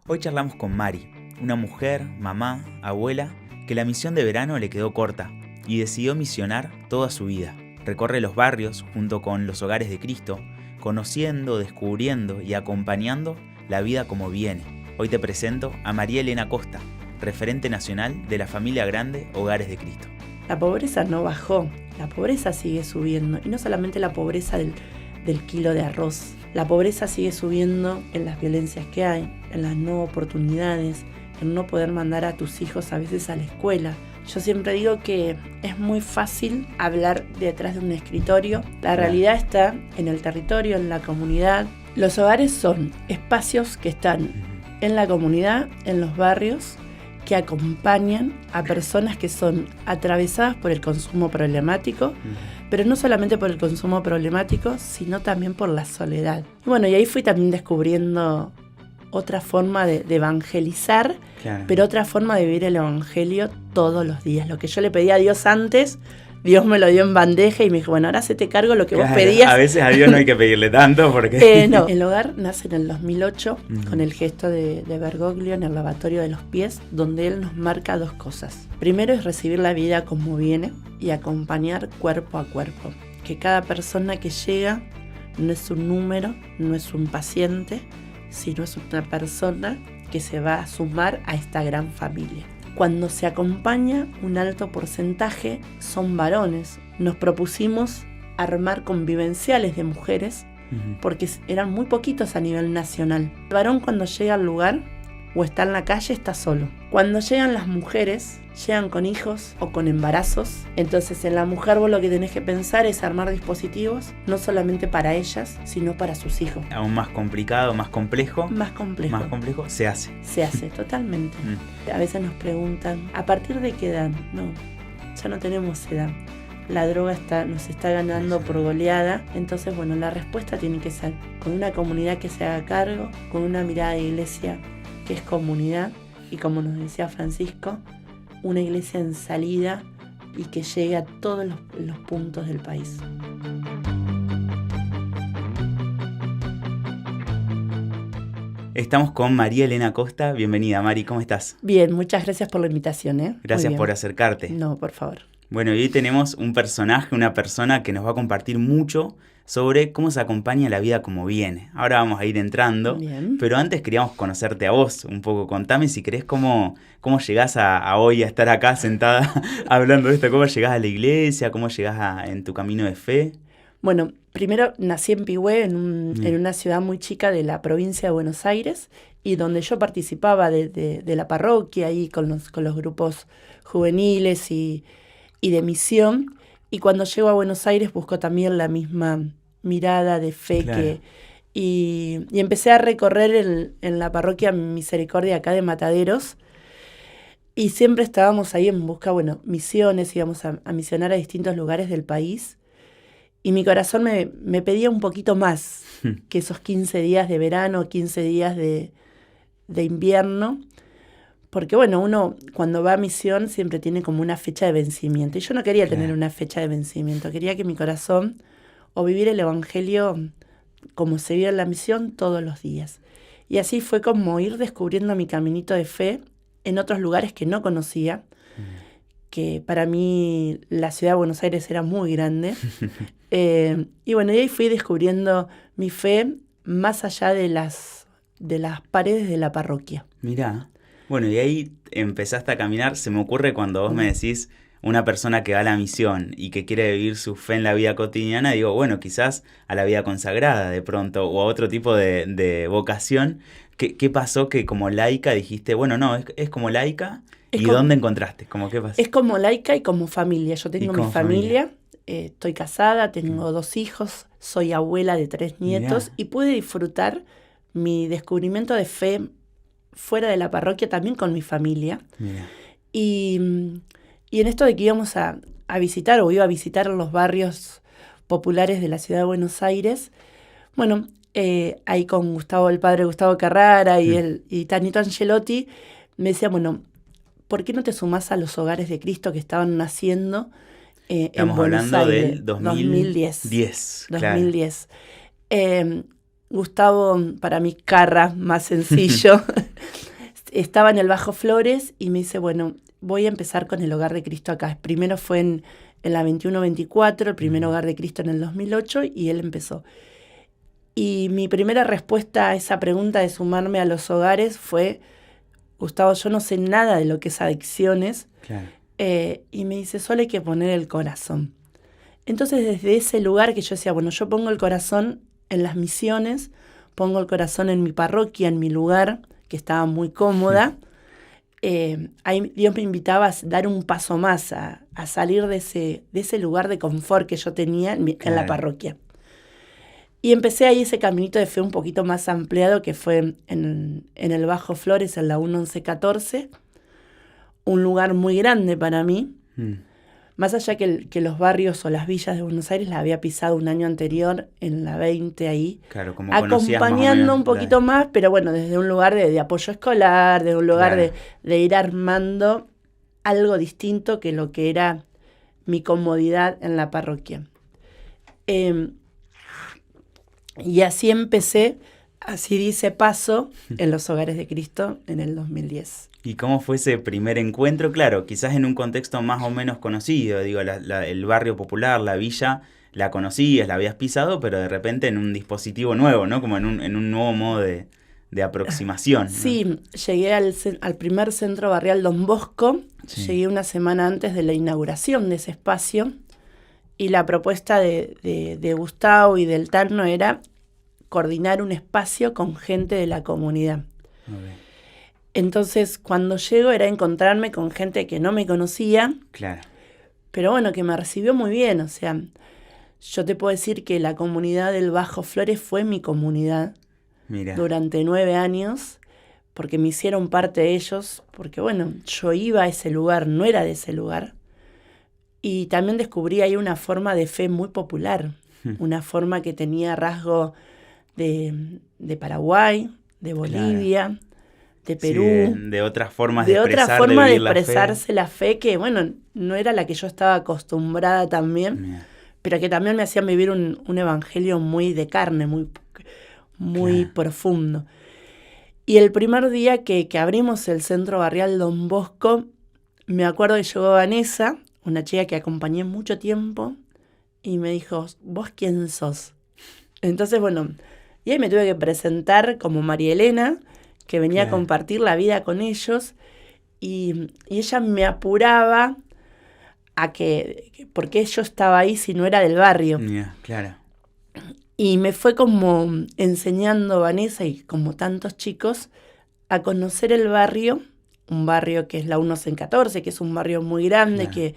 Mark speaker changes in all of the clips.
Speaker 1: Hoy charlamos con Mari, una mujer, mamá, abuela, que la misión de verano le quedó corta y decidió misionar toda su vida. Recorre los barrios junto con los hogares de Cristo, conociendo, descubriendo y acompañando la vida como viene. Hoy te presento a María Elena Costa, referente nacional de la familia grande Hogares de Cristo.
Speaker 2: La pobreza no bajó, la pobreza sigue subiendo, y no solamente la pobreza del kilo de arroz. La pobreza sigue subiendo en las violencias que hay, en las no oportunidades, en no poder mandar a tus hijos a veces a la escuela. Yo siempre digo que es muy fácil hablar detrás de un escritorio. La realidad está en el territorio, en la comunidad. Los hogares son espacios que están en la comunidad, en los barrios, que acompañan a personas que son atravesadas por el consumo problemático, pero no solamente por el consumo problemático, sino también por la soledad. Y bueno, y ahí fui también descubriendo otra forma de evangelizar, claro, pero otra forma de vivir el evangelio todos los días. Lo que yo le pedía a Dios antes, Dios me lo dio en bandeja y me dijo, bueno, ahora hacete cargo de lo que vos pedías.
Speaker 1: A veces a Dios no hay que pedirle tanto porque...
Speaker 2: No, el hogar nace en el 2008 con el gesto de Bergoglio en el lavatorio de los pies, donde él nos marca dos cosas. Primero es recibir la vida como viene y acompañar cuerpo a cuerpo. Que cada persona que llega no es un número, no es un paciente, sino es una persona que se va a sumar a esta gran familia. Cuando se acompaña, un alto porcentaje son varones. Nos propusimos armar convivenciales de mujeres porque eran muy poquitos a nivel nacional. El varón cuando llega al lugar o está en la calle está solo. Cuando llegan las mujeres, llegan con hijos o con embarazos. Entonces en la mujer vos lo que tenés que pensar es armar dispositivos, no solamente para ellas, sino para sus hijos.
Speaker 1: Aún más complicado, más complejo.
Speaker 2: Más complejo,
Speaker 1: se hace.
Speaker 2: Se hace, totalmente. A veces nos preguntan, ¿a partir de qué edad? No, ya no tenemos edad. La droga nos está ganando por goleada. Entonces, bueno, la respuesta tiene que ser con una comunidad que se haga cargo, con una mirada de iglesia que es comunidad, y como nos decía Francisco, una iglesia en salida y que llegue a todos los puntos del país.
Speaker 1: Estamos con María Elena Costa. Bienvenida, Mari, ¿cómo estás?
Speaker 2: Bien, muchas gracias por la invitación.
Speaker 1: Gracias por acercarte.
Speaker 2: No, por favor.
Speaker 1: Bueno, y hoy tenemos un personaje, una persona que nos va a compartir mucho sobre cómo se acompaña la vida como viene. Ahora vamos a ir entrando, bien, pero antes queríamos conocerte a vos un poco. Contame si querés cómo llegás a hoy a estar acá sentada hablando de esto, cómo llegás a la iglesia, cómo llegás en tu camino de fe.
Speaker 2: Bueno, primero nací en Pihue, en una ciudad muy chica de la provincia de Buenos Aires, y donde yo participaba de la parroquia y con los grupos juveniles y de misión. Y cuando llego a Buenos Aires busco también la misma mirada de fe, claro, y empecé a recorrer en la parroquia Misericordia acá de Mataderos, y siempre estábamos ahí en busca, misiones, íbamos a misionar a distintos lugares del país, y mi corazón me pedía un poquito más que esos 15 días de verano, 15 días de invierno, porque uno cuando va a misión siempre tiene como una fecha de vencimiento. Y yo no quería tener una fecha de vencimiento. Quería que mi corazón, o vivir el evangelio como se vive en la misión todos los días. Y así fue como ir descubriendo mi caminito de fe en otros lugares que no conocía. Que para mí la ciudad de Buenos Aires era muy grande. Y ahí fui descubriendo mi fe más allá de las paredes de la parroquia.
Speaker 1: Mirá. Bueno, y ahí empezaste a caminar. Se me ocurre cuando vos me decís una persona que va a la misión y que quiere vivir su fe en la vida cotidiana, digo, bueno, quizás a la vida consagrada de pronto o a otro tipo de vocación. ¿Qué pasó que como laica dijiste, bueno, no, es como laica? ¿Y dónde encontraste? ¿Qué pasó?
Speaker 2: Es como laica y como familia. Yo tengo mi familia, estoy casada, tengo 2 hijos, soy abuela de 3 nietos. Mirá. Y pude disfrutar mi descubrimiento de fe fuera de la parroquia también con mi familia. Y en esto de que íbamos a visitar o iba a visitar los barrios populares de la ciudad de Buenos Aires, ahí con el padre Gustavo Carrara y Tanito Angelotti, me decía, ¿por qué no te sumás a los hogares de Cristo que estaban naciendo en Buenos Aires?
Speaker 1: Estamos hablando del
Speaker 2: 2010.
Speaker 1: Claro.
Speaker 2: 2010. Gustavo, para mí, Carra, más sencillo. estaba en el Bajo Flores y me dice, bueno, voy a empezar con el Hogar de Cristo acá. Primero fue en la 21-24, el primer Hogar de Cristo en el 2008, y él empezó. Y mi primera respuesta a esa pregunta de sumarme a los hogares fue, Gustavo, yo no sé nada de lo que es adicciones.
Speaker 1: Claro.
Speaker 2: Y me dice, solo hay que poner el corazón. Entonces, desde ese lugar que yo decía, bueno, yo pongo el corazón en las misiones, pongo el corazón en mi parroquia, en mi lugar, que estaba muy cómoda. Ahí Dios me invitaba a dar un paso más, a salir de ese lugar de confort que yo tenía en la parroquia. Y empecé ahí ese caminito de fe un poquito más ampliado, que fue en el Bajo Flores, en la 1114, un lugar muy grande para mí. Más allá que los barrios o las villas de Buenos Aires las había pisado un año anterior, en la 20 ahí,
Speaker 1: claro, como
Speaker 2: acompañando un poquito más, pero bueno, desde un lugar de apoyo escolar, de un lugar de ir armando algo distinto que lo que era mi comodidad en la parroquia. Y así empecé, así di ese paso en los Hogares de Cristo en el 2010.
Speaker 1: ¿Y cómo fue ese primer encuentro? Claro, quizás en un contexto más o menos conocido, digo, el barrio popular, la villa, la conocías, la habías pisado, pero de repente en un dispositivo nuevo, ¿no? Como en un nuevo modo de aproximación, ¿no?
Speaker 2: Sí, llegué al primer centro barrial Don Bosco, llegué una semana antes de la inauguración de ese espacio, y la propuesta de Gustavo y del Tano era coordinar un espacio con gente de la comunidad.
Speaker 1: Okay.
Speaker 2: Entonces, cuando llego era encontrarme con gente que no me conocía,
Speaker 1: claro,
Speaker 2: pero bueno, que me recibió muy bien. O sea, yo te puedo decir que la comunidad del Bajo Flores fue mi comunidad. Mira. Durante 9 años, porque me hicieron parte de ellos, porque bueno, yo iba a ese lugar, no era de ese lugar. Y también descubrí ahí una forma de fe muy popular, una forma que tenía rasgo de Paraguay, de Bolivia, claro, de Perú.
Speaker 1: Sí, de otras formas
Speaker 2: de expresarse la fe que, bueno, no era la que yo estaba acostumbrada también, yeah, pero que también me hacían vivir un evangelio muy de carne, muy claro, profundo. Y el primer día que abrimos el centro barrial Don Bosco, me acuerdo que llegó Vanessa, una chica que acompañé mucho tiempo, y me dijo, ¿vos quién sos? Entonces, bueno, y ahí me tuve que presentar como María Elena, que venía a compartir la vida con ellos, y ella me apuraba a ¿por qué yo estaba ahí si no era del barrio?
Speaker 1: Yeah, claro.
Speaker 2: Y me fue como enseñando Vanessa, y como tantos chicos, a conocer el barrio, un barrio que es la 1114, que es un barrio muy grande, claro,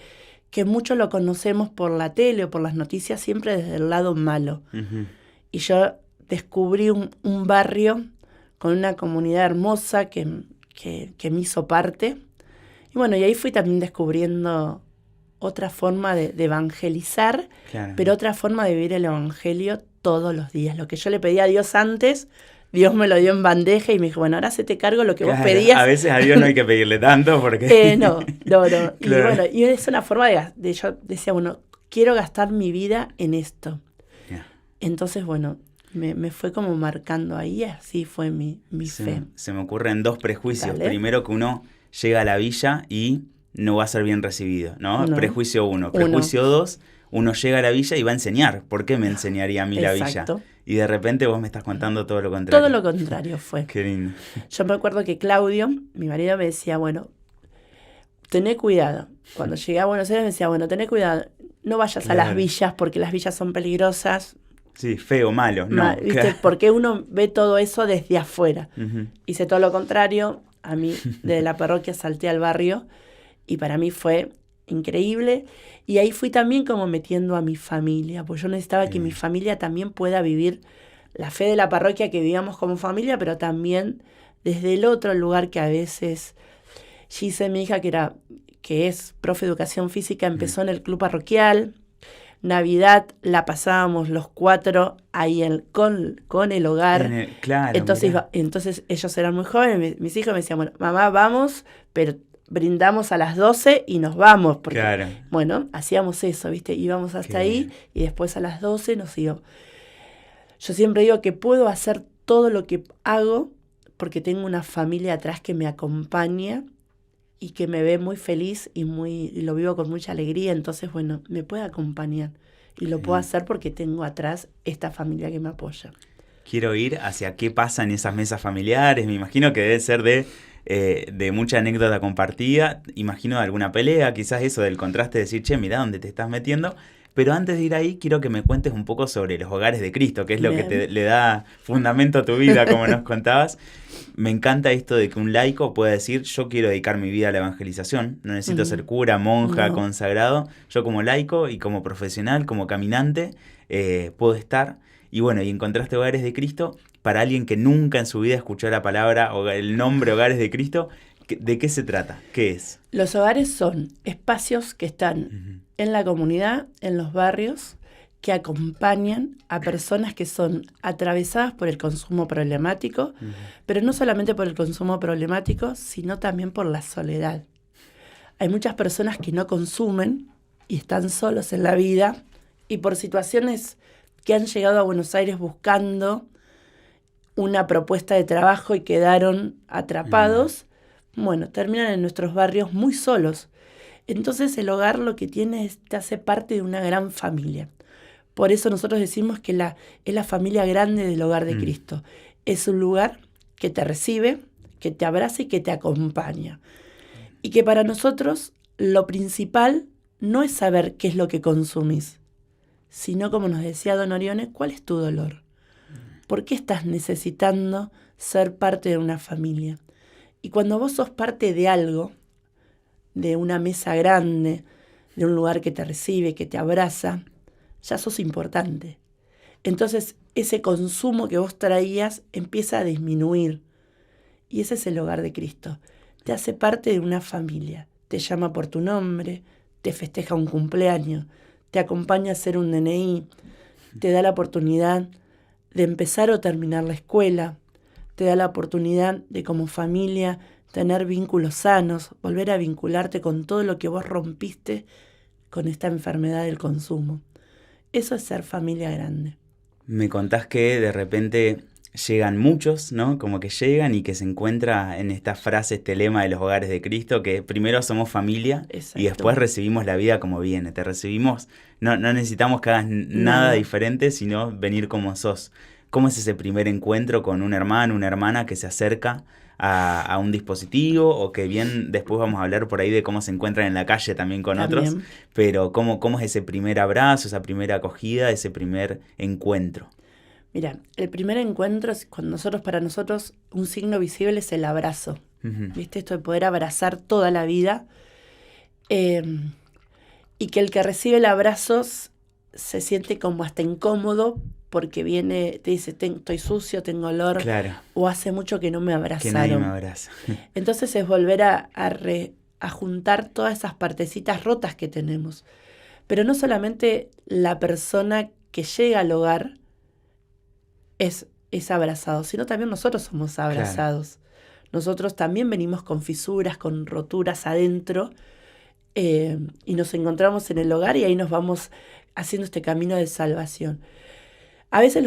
Speaker 2: que muchos lo conocemos por la tele o por las noticias, siempre desde el lado malo. Uh-huh. Y yo descubrí un barrio con una comunidad hermosa que me hizo parte. Y bueno, y ahí fui también descubriendo otra forma de evangelizar, claro, pero otra forma de vivir el evangelio todos los días. Lo que yo le pedía a Dios antes, Dios me lo dio en bandeja y me dijo, bueno, ahora hacete cargo lo que claro, vos pedías.
Speaker 1: A veces a Dios no hay que pedirle tanto porque...
Speaker 2: No. Claro. Y bueno, y es una forma de yo decía, bueno, quiero gastar mi vida en esto. Yeah. Entonces, bueno, me fue como marcando ahí, así fue mi fe.
Speaker 1: Se me ocurren 2 prejuicios.
Speaker 2: Dale.
Speaker 1: Primero, que uno llega a la villa y no va a ser bien recibido, ¿no? Prejuicio 1. Prejuicio 2, uno llega a la villa y va a enseñar. ¿Por qué me enseñaría a mí la villa? Y de repente vos me estás contando todo lo contrario.
Speaker 2: Todo lo contrario fue.
Speaker 1: Qué lindo.
Speaker 2: Yo me acuerdo que Claudio, mi marido, me decía, bueno, tené cuidado. Cuando llegué a Buenos Aires me decía, bueno, tené cuidado, no vayas a las villas porque las villas son peligrosas.
Speaker 1: Sí, feo, malo, no.
Speaker 2: ¿Viste? Claro. Porque uno ve todo eso desde afuera. Uh-huh. Hice todo lo contrario. A mí, de la parroquia, salté al barrio y para mí fue increíble. Y ahí fui también como metiendo a mi familia, porque yo necesitaba que mi familia también pueda vivir la fe de la parroquia que vivíamos como familia, pero también desde el otro lugar que a veces Gise, mi hija, que es profe de educación física, empezó en el club parroquial. Navidad la pasábamos los 4 ahí con el hogar.
Speaker 1: Claro,
Speaker 2: entonces ellos eran muy jóvenes, mis hijos me decían, bueno, mamá, vamos, pero brindamos a las 12 y nos vamos. Porque, claro, bueno, hacíamos eso, ¿viste? Íbamos hasta ahí y después a las 12 nos íbamos. Yo siempre digo que puedo hacer todo lo que hago porque tengo una familia atrás que me acompaña y que me ve muy feliz y lo vivo con mucha alegría. Entonces, bueno, me puede acompañar y lo puedo hacer porque tengo atrás esta familia que me apoya.
Speaker 1: Quiero ir hacia qué pasa en esas mesas familiares. Me imagino que debe ser de mucha anécdota compartida. Imagino de alguna pelea, quizás eso del contraste de decir, che, mirá dónde te estás metiendo. Pero antes de ir ahí, quiero que me cuentes un poco sobre los hogares de Cristo, que es lo que le da fundamento a tu vida, como nos contabas. Me encanta esto de que un laico pueda decir, yo quiero dedicar mi vida a la evangelización, no necesito ser cura, monja, consagrado. Yo como laico y como profesional, como caminante, puedo estar. Y bueno, y encontraste hogares de Cristo para alguien que nunca en su vida escuchó la palabra o el nombre hogares de Cristo. ¿De qué se trata? ¿Qué es?
Speaker 2: Los hogares son espacios que están en la comunidad, en los barrios, que acompañan a personas que son atravesadas por el consumo problemático, pero no solamente por el consumo problemático, sino también por la soledad. Hay muchas personas que no consumen y están solos en la vida y por situaciones que han llegado a Buenos Aires buscando una propuesta de trabajo y quedaron atrapados, bueno, terminan en nuestros barrios muy solos. Entonces el hogar lo que tiene es te hace parte de una gran familia. Por eso nosotros decimos que es la familia grande del hogar de Cristo. Es un lugar que te recibe, que te abraza y que te acompaña. Y que para nosotros lo principal no es saber qué es lo que consumís, sino, como nos decía Don Orione, ¿cuál es tu dolor? ¿Por qué estás necesitando ser parte de una familia? Y cuando vos sos parte de algo, de una mesa grande, de un lugar que te recibe, que te abraza, ya sos importante. Entonces, ese consumo que vos traías empieza a disminuir. Y ese es el hogar de Cristo. Te hace parte de una familia. Te llama por tu nombre, te festeja un cumpleaños, te acompaña a hacer un DNI, te da la oportunidad de empezar o terminar la escuela, te da la oportunidad de como familia tener vínculos sanos, volver a vincularte con todo lo que vos rompiste con esta enfermedad del consumo. Eso es ser familia grande.
Speaker 1: Me contás que de repente llegan muchos, ¿no? Como que llegan y que se encuentra en esta frase, este lema de los hogares de Cristo, que primero somos familia. Exacto. Y después recibimos la vida como viene. Te recibimos, no necesitamos que hagas nada diferente, sino venir como sos. ¿Cómo es ese primer encuentro con un hermano, una hermana que se acerca a un dispositivo o que bien después vamos a hablar por ahí de cómo se encuentran en la calle también con otros? Pero ¿cómo es ese primer abrazo, esa primera acogida, ese primer encuentro?
Speaker 2: Mira, el primer encuentro es cuando para nosotros, un signo visible es el abrazo. ¿Viste? Esto de poder abrazar toda la vida. Y que el que recibe el abrazo se siente como hasta incómodo porque viene, te dice, estoy sucio, tengo olor, claro, o hace mucho que no me abrazaron.
Speaker 1: Que nadie me abraza. Entonces
Speaker 2: es volver a juntar todas esas partecitas rotas que tenemos. Pero no solamente la persona que llega al hogar es abrazado, sino también nosotros somos abrazados. Claro. Nosotros también venimos con fisuras, con roturas adentro, y nos encontramos en el hogar y ahí nos vamos haciendo este camino de salvación. A veces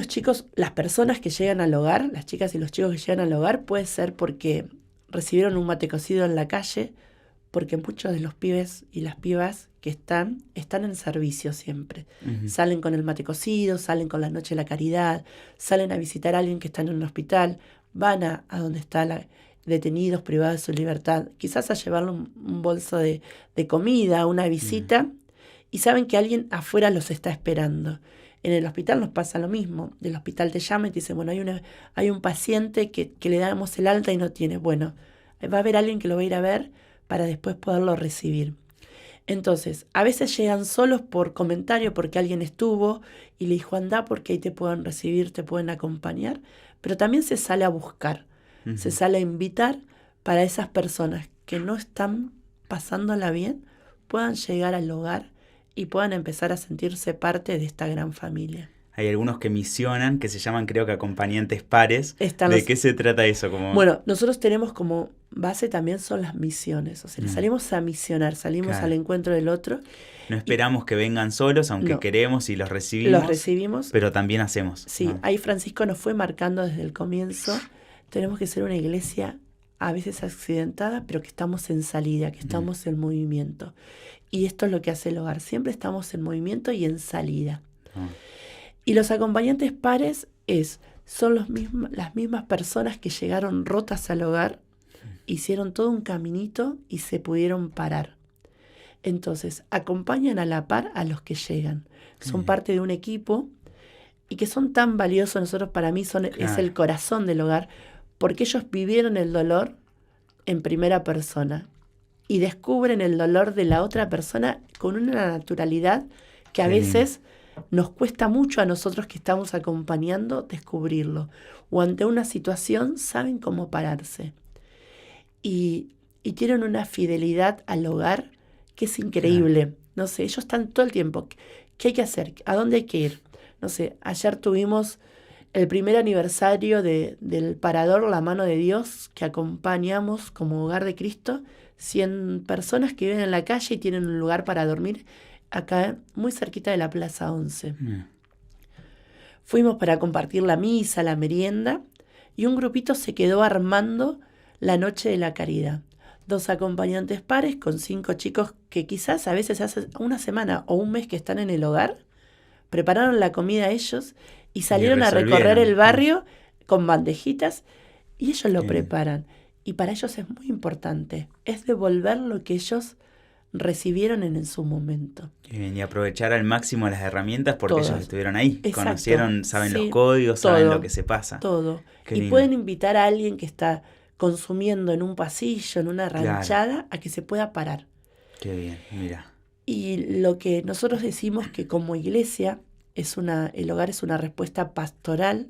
Speaker 2: las personas que llegan al hogar, las chicas y los chicos que llegan al hogar, puede ser porque recibieron un mate cocido en la calle, porque muchos de los pibes y las pibas que están en servicio siempre. Salen con el mate cocido, salen con la noche de la caridad, salen a visitar a alguien que está en un hospital, van a donde están detenidos, privados de su libertad, quizás a llevarle un bolso de comida, una visita, y saben que alguien afuera los está esperando. En el hospital nos pasa lo mismo. Del hospital te llama y te dice, bueno, hay un paciente que le damos el alta y no tiene. Bueno, va a haber alguien que lo va a ir a ver para después poderlo recibir. Entonces, a veces llegan solos por comentario porque alguien estuvo y le dijo, andá porque ahí te pueden recibir, te pueden acompañar. Pero también se sale a buscar, se sale a invitar para esas personas que no están pasándola bien, puedan llegar al hogar y puedan empezar a sentirse parte de esta gran familia.
Speaker 1: Hay algunos que misionan, que se llaman creo que acompañantes pares. ¿De qué se trata eso?
Speaker 2: Bueno, nosotros tenemos como base también son las misiones. O sea, salimos a misionar, salimos al encuentro del otro.
Speaker 1: No esperamos que vengan solos, aunque queremos y los recibimos.
Speaker 2: Los recibimos.
Speaker 1: Pero también hacemos.
Speaker 2: Sí, ahí Francisco nos fue marcando desde el comienzo tenemos que ser una iglesia a veces accidentada, pero que estamos en salida, que estamos en movimiento. Y esto es lo que hace el hogar. Siempre estamos en movimiento y en salida. Y los acompañantes pares son las mismas personas que llegaron rotas al hogar, hicieron todo un caminito y se pudieron parar. Entonces, acompañan a la par a los que llegan. Son parte de un equipo y que son tan valiosos. Nosotros, para mí, es el corazón del hogar, porque ellos vivieron el dolor en primera persona y descubren el dolor de la otra persona con una naturalidad que a veces nos cuesta mucho a nosotros que estamos acompañando descubrirlo. O ante una situación saben cómo pararse. Y tienen una fidelidad al hogar que es increíble. No sé, ellos están todo el tiempo. ¿Qué hay que hacer? ¿A dónde hay que ir? No sé, ayer tuvimos el primer aniversario del Parador La Mano de Dios, que acompañamos como Hogar de Cristo, 100 personas que viven en la calle y tienen un lugar para dormir acá muy cerquita de la Plaza 11. Fuimos para compartir la misa, la merienda, y un grupito se quedó armando la noche de la caridad. 2 acompañantes pares con 5 chicos que quizás a veces hace una semana o un mes que están en el hogar, prepararon la comida ellos y salieron a recorrer el barrio con bandejitas y ellos lo preparan. Y para ellos es muy importante, es devolver lo que ellos recibieron en su momento.
Speaker 1: Y aprovechar al máximo las herramientas porque
Speaker 2: Todas.
Speaker 1: ellos estuvieron ahí,
Speaker 2: Exacto.
Speaker 1: Conocieron, saben los
Speaker 2: Sí,
Speaker 1: códigos,
Speaker 2: todo,
Speaker 1: saben lo que se pasa.
Speaker 2: Todo.
Speaker 1: Qué
Speaker 2: y
Speaker 1: lindo.
Speaker 2: pueden invitar a alguien que está consumiendo en un pasillo, en una ranchada, a que se pueda parar.
Speaker 1: Qué bien, mira.
Speaker 2: Y lo que nosotros decimos que como iglesia el hogar es una respuesta pastoral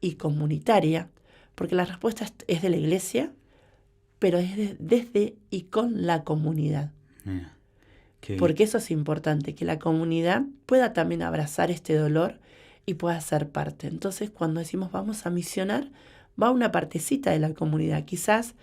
Speaker 2: y comunitaria, porque la respuesta es de la iglesia, pero es desde y con la comunidad.
Speaker 1: Mira.
Speaker 2: Porque eso es importante, que la comunidad pueda también abrazar este dolor y pueda ser parte. Entonces, cuando decimos vamos a misionar, va una partecita de la comunidad. Quizás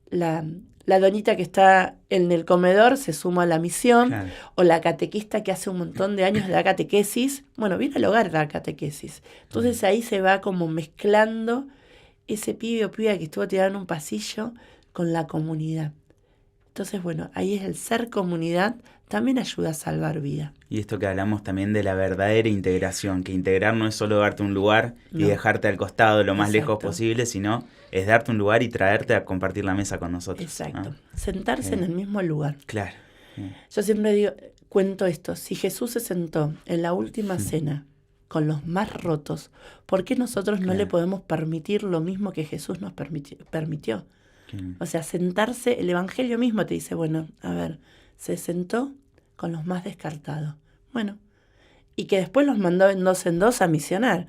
Speaker 2: la doñita que está en el comedor se suma a la misión, o la catequista que hace un montón de años da catequesis, bueno, viene al hogar a dar catequesis. Entonces ahí se va como mezclando ese pibe o piba que estuvo tirado en un pasillo con la comunidad. Entonces, bueno, ahí es el ser comunidad, también ayuda a salvar vida.
Speaker 1: Y esto que hablamos también de la verdadera integración, que integrar no es solo darte un lugar y dejarte al costado lo más lejos posible, sino es darte un lugar y traerte a compartir la mesa con nosotros.
Speaker 2: Exacto, sentarse en el mismo lugar.
Speaker 1: Claro.
Speaker 2: Yo siempre cuento esto, si Jesús se sentó en la última cena con los más rotos, ¿por qué nosotros no le podemos permitir lo mismo que Jesús nos permitió? O sea, sentarse, el Evangelio mismo te dice, bueno, a ver, se sentó con los más descartados. Bueno, y que después los mandó en dos a misionar.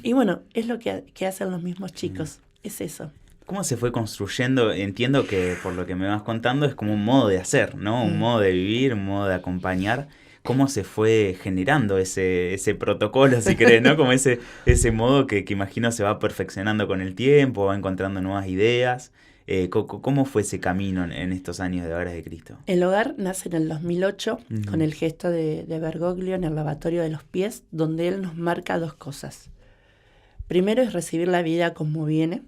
Speaker 2: Y bueno, es lo que hacen los mismos chicos, es eso.
Speaker 1: ¿Cómo se fue construyendo? Entiendo que por lo que me vas contando es como un modo de hacer, ¿no? Un modo de vivir, un modo de acompañar. ¿Cómo se fue generando ese protocolo, si querés, ¿no? Como ese modo que imagino se va perfeccionando con el tiempo, va encontrando nuevas ideas. ¿Cómo fue ese camino en estos años de Hogares de Cristo?
Speaker 2: El hogar nace en el 2008 con el gesto de Bergoglio en el lavatorio de los pies, donde él nos marca 2 cosas. Primero es recibir la vida como viene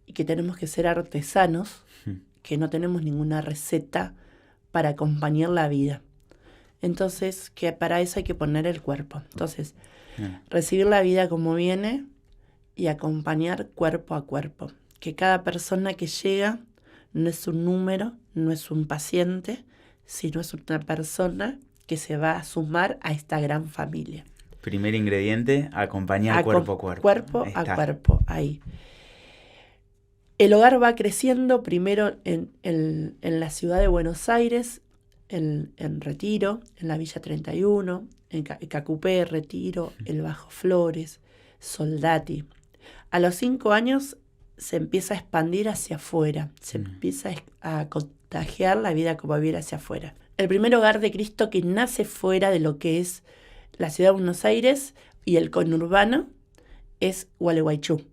Speaker 2: y que tenemos que ser artesanos, que no tenemos ninguna receta para acompañar la vida. Entonces, que para eso hay que poner el cuerpo. Entonces, recibir la vida como viene y acompañar cuerpo a cuerpo. Que cada persona que llega no es un número, no es un paciente, sino es una persona que se va a sumar a esta gran familia.
Speaker 1: Primer ingrediente, acompañar cuerpo a cuerpo.
Speaker 2: Cuerpo a cuerpo, ahí. El hogar va creciendo primero en la ciudad de Buenos Aires, en Retiro, en la Villa 31, en Cacupé, Retiro, el Bajo Flores, Soldati. A los 5 años se empieza a expandir hacia afuera, se empieza a contagiar la vida como vivir hacia afuera. El primer hogar de Cristo que nace fuera de lo que es la ciudad de Buenos Aires y el conurbano es Gualeguaychú.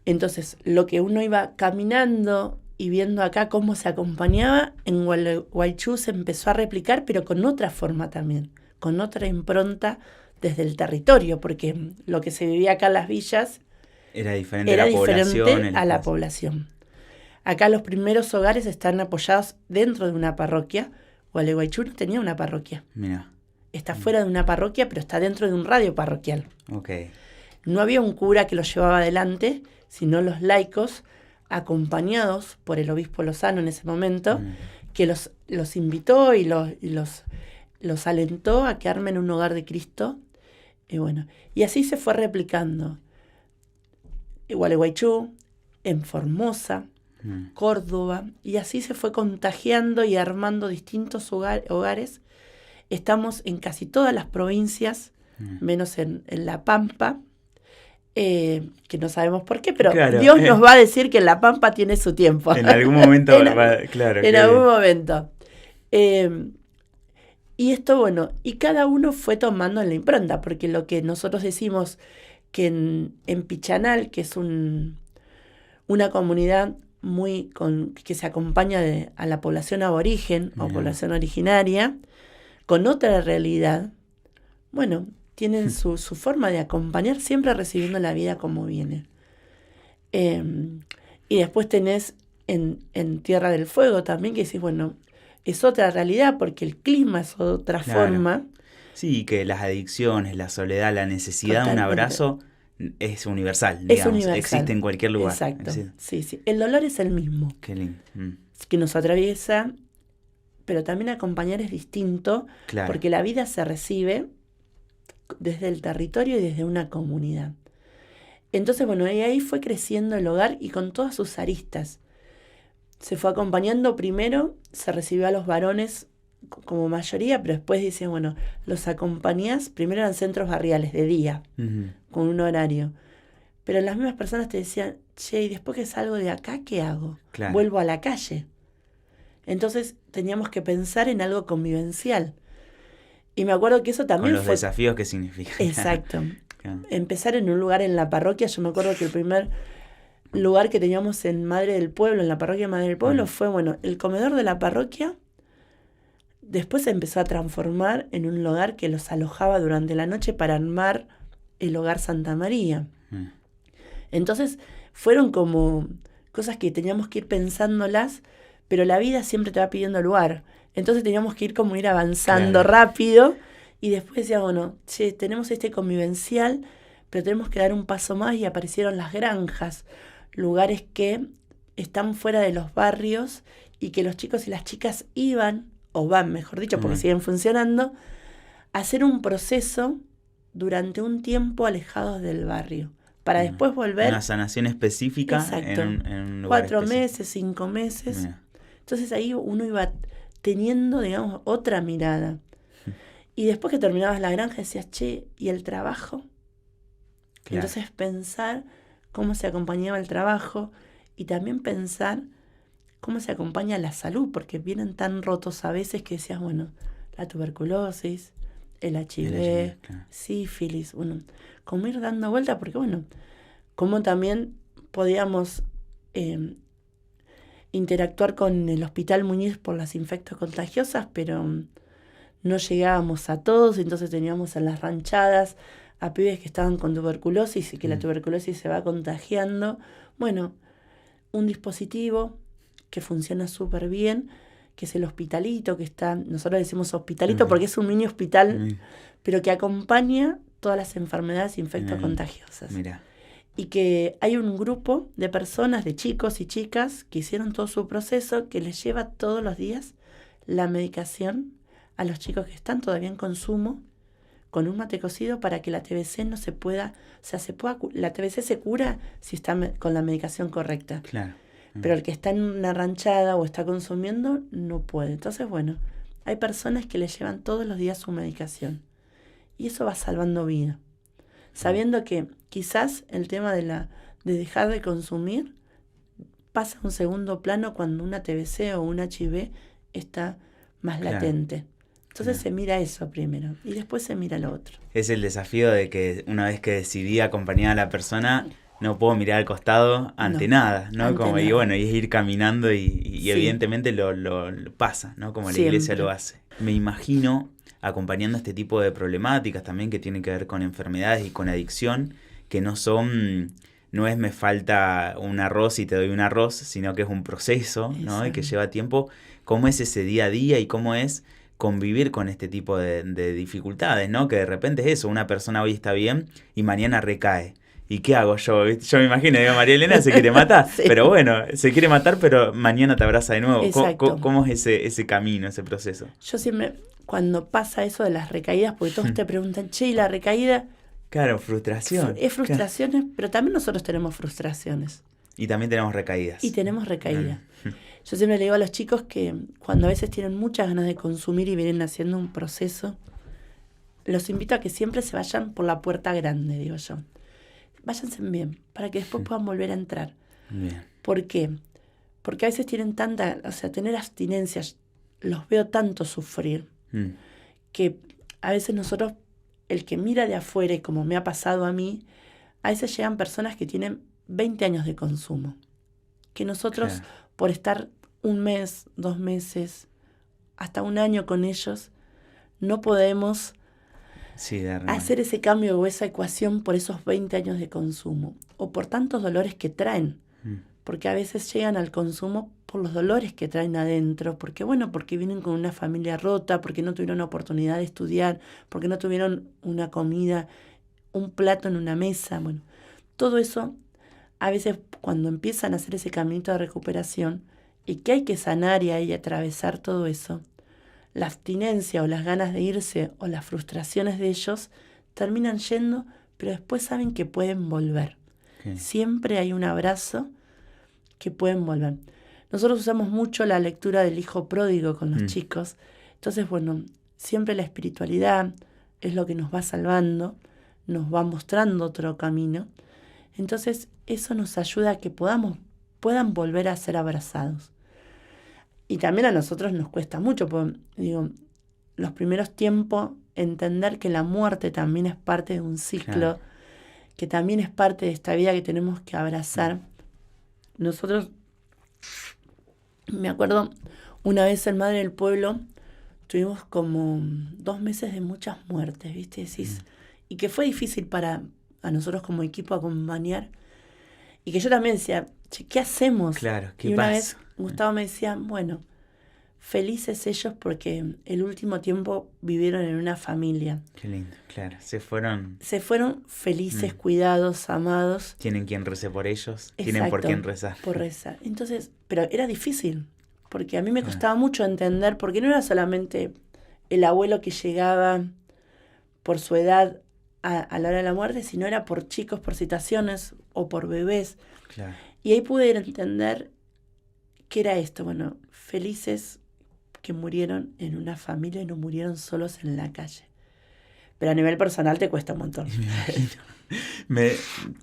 Speaker 2: Entonces, lo que uno iba caminando y viendo acá cómo se acompañaba, en Gualeguaychú se empezó a replicar, pero con otra forma también, con otra impronta desde el territorio, porque lo que se vivía acá en las villas
Speaker 1: Era diferente
Speaker 2: era
Speaker 1: la población.
Speaker 2: diferente a la población. Acá los primeros hogares están apoyados dentro de una parroquia. Gualeguaychú no tenía una parroquia.
Speaker 1: Mira.
Speaker 2: Está fuera de una parroquia, pero está dentro de un radio parroquial.
Speaker 1: Ok.
Speaker 2: No había un cura que los llevaba adelante, sino los laicos, acompañados por el obispo Lozano en ese momento, que los invitó y los alentó a que armen un hogar de Cristo. Y así se fue replicando. En Gualeguaychú, en Formosa, Córdoba, y así se fue contagiando y armando distintos hogares. Estamos en casi todas las provincias, menos en La Pampa, que no sabemos por qué, pero claro, Dios nos va a decir que La Pampa tiene su tiempo.
Speaker 1: En algún momento, claro.
Speaker 2: En algún momento. Y esto, y cada uno fue tomando en la impronta, porque lo que nosotros decimos que en Pichanal, que es una comunidad que se acompaña a la población aborigen o población originaria, con otra realidad, tienen su forma de acompañar, siempre recibiendo la vida como viene. Y después tenés en Tierra del Fuego también, que decís, es otra realidad, porque el clima es otra forma.
Speaker 1: Sí, que las adicciones, la soledad, la necesidad de un abrazo es universal, digamos.
Speaker 2: Es universal.
Speaker 1: Existe en cualquier lugar.
Speaker 2: Exacto. Sí. El dolor es el mismo.
Speaker 1: Qué lindo.
Speaker 2: Que nos atraviesa, pero también acompañar es distinto, porque la vida se recibe desde el territorio y desde una comunidad. Entonces, y ahí fue creciendo el hogar y con todas sus aristas. Se fue acompañando, primero se recibió a los varones como mayoría, pero después dice, los acompañás, primero eran centros barriales de día, con un horario. Pero las mismas personas te decían, che, y después que salgo de acá, ¿qué hago?
Speaker 1: Claro.
Speaker 2: Vuelvo a la calle. Entonces teníamos que pensar en algo convivencial. Y me acuerdo que eso también
Speaker 1: con los desafíos que significa.
Speaker 2: Exacto.
Speaker 1: Claro.
Speaker 2: Empezar en un lugar en la parroquia. Yo me acuerdo que el primer lugar que teníamos en Madre del Pueblo, en la parroquia Madre del Pueblo, fue, el comedor de la parroquia. Después se empezó a transformar en un lugar que los alojaba durante la noche para armar el hogar Santa María. Entonces fueron como cosas que teníamos que ir pensándolas, pero la vida siempre te va pidiendo lugar. Entonces teníamos que ir avanzando rápido, y después decíamos, tenemos este convivencial, pero tenemos que dar un paso más, y aparecieron las granjas, lugares que están fuera de los barrios y que los chicos y las chicas iban, o van, mejor dicho, porque siguen funcionando, a hacer un proceso durante un tiempo alejados del barrio, para después volver.
Speaker 1: Una sanación específica.
Speaker 2: Exacto.
Speaker 1: En un lugar
Speaker 2: 4
Speaker 1: específico.
Speaker 2: meses, 5 meses. Entonces ahí uno iba teniendo, digamos, otra mirada. Y después que terminabas la granja decías, ¿y el trabajo? Claro. Entonces pensar cómo se acompañaba el trabajo, y también pensar cómo se acompaña la salud, porque vienen tan rotos a veces que decías, la tuberculosis, el HIV, claro. Sífilis, como ir dando vuelta, porque cómo también podíamos interactuar con el Hospital Muñiz por las infectos contagiosas, pero no llegábamos a todos, entonces teníamos en las ranchadas a pibes que estaban con tuberculosis y que la tuberculosis se va contagiando. Un dispositivo que funciona súper bien, que es el hospitalito, que está, nosotros decimos hospitalito porque es un mini hospital, pero que acompaña todas las enfermedades infectocontagiosas.
Speaker 1: Mira.
Speaker 2: Y que hay un grupo de personas, de chicos y chicas, que hicieron todo su proceso, que les lleva todos los días la medicación a los chicos que están todavía en consumo, con un mate cocido, para que la TBC no se pueda, la TBC se cura si está con la medicación correcta.
Speaker 1: Claro.
Speaker 2: Pero el que está en una ranchada o está consumiendo no puede. Entonces, hay personas que le llevan todos los días su medicación. Y eso va salvando vida. Sabiendo que quizás el tema de dejar de consumir pasa a un segundo plano cuando una TBC o un HIV está más latente. Entonces se mira eso primero y después se mira lo otro.
Speaker 1: Es el desafío de que una vez que decidí acompañar a la persona, no puedo mirar al costado ante nada, ¿no?
Speaker 2: Ante nada.
Speaker 1: Y es ir caminando y evidentemente lo pasa, ¿no? Como la iglesia lo hace. Me imagino acompañando este tipo de problemáticas también que tienen que ver con enfermedades y con adicción, que no son no es me falta un arroz y te doy un arroz, sino que es un proceso, ¿no? Y que lleva tiempo. ¿Cómo es ese día a día y cómo es convivir con este tipo de dificultades, ¿no? Que de repente es eso, una persona hoy está bien y mañana recae. ¿Y qué hago yo? Yo me imagino, digo, María Elena se quiere matar,
Speaker 2: Sí.
Speaker 1: pero bueno, se quiere matar, pero mañana te abraza de nuevo.
Speaker 2: Exacto.
Speaker 1: ¿Cómo es ese camino, ese proceso?
Speaker 2: Yo siempre, cuando pasa eso de las recaídas, porque todos te preguntan, che, ¿y la recaída?
Speaker 1: Claro, frustración.
Speaker 2: Es frustraciones, pero también nosotros tenemos frustraciones.
Speaker 1: Y también tenemos recaídas.
Speaker 2: Y tenemos recaídas. Yo siempre le digo a los chicos que cuando a veces tienen muchas ganas de consumir y vienen haciendo un proceso, los invito a que siempre se vayan por la puerta grande, digo yo. Váyanse bien, para que después puedan volver a entrar.
Speaker 1: Bien.
Speaker 2: ¿Por qué? Porque a veces tienen tener abstinencias, los veo tanto sufrir, que a veces nosotros, el que mira de afuera, y como me ha pasado a mí, a veces llegan personas que tienen 20 años de consumo. Que nosotros, claro, por estar 1 mes, 2 meses, hasta 1 año con ellos, no podemos hacer ese cambio o esa ecuación por esos 20 años de consumo. O por tantos dolores que traen. Porque a veces llegan al consumo por los dolores que traen adentro. Porque vienen con una familia rota, porque no tuvieron oportunidad de estudiar, porque no tuvieron una comida, un plato en una mesa. Bueno, todo eso, a veces cuando empiezan a hacer ese caminito de recuperación y que hay que sanar y hay que atravesar todo eso, la abstinencia o las ganas de irse o las frustraciones de ellos terminan yendo, pero después saben que pueden volver. Okay. Siempre hay un abrazo que pueden volver. Nosotros usamos mucho la lectura del hijo pródigo con los chicos. Entonces, siempre la espiritualidad es lo que nos va salvando, nos va mostrando otro camino. Entonces, eso nos ayuda a que puedan volver a ser abrazados. Y también a nosotros nos cuesta mucho, porque, los primeros tiempos, entender que la muerte también es parte de un ciclo, claro, que también es parte de esta vida que tenemos que abrazar. Nosotros, me acuerdo, una vez en Madre del Pueblo, tuvimos como 2 meses de muchas muertes, ¿viste? Decís, y que fue difícil a nosotros como equipo acompañar. Y que yo también decía, che, ¿qué hacemos?
Speaker 1: Claro, ¿qué
Speaker 2: y una
Speaker 1: pasa?
Speaker 2: Vez Gustavo me decía, felices ellos porque el último tiempo vivieron en una familia.
Speaker 1: Qué lindo, claro. Se fueron
Speaker 2: felices, cuidados, amados.
Speaker 1: Tienen quien rece por ellos.
Speaker 2: Exacto,
Speaker 1: tienen por quién rezar.
Speaker 2: Por rezar. Entonces, pero era difícil, porque a mí me costaba mucho entender, porque no era solamente el abuelo que llegaba por su edad a la hora de la muerte, sino era por chicos, por situaciones o por bebés.
Speaker 1: Claro.
Speaker 2: Y ahí pude entender qué era esto. Felices que murieron en una familia y no murieron solos en la calle. Pero a nivel personal te cuesta un montón.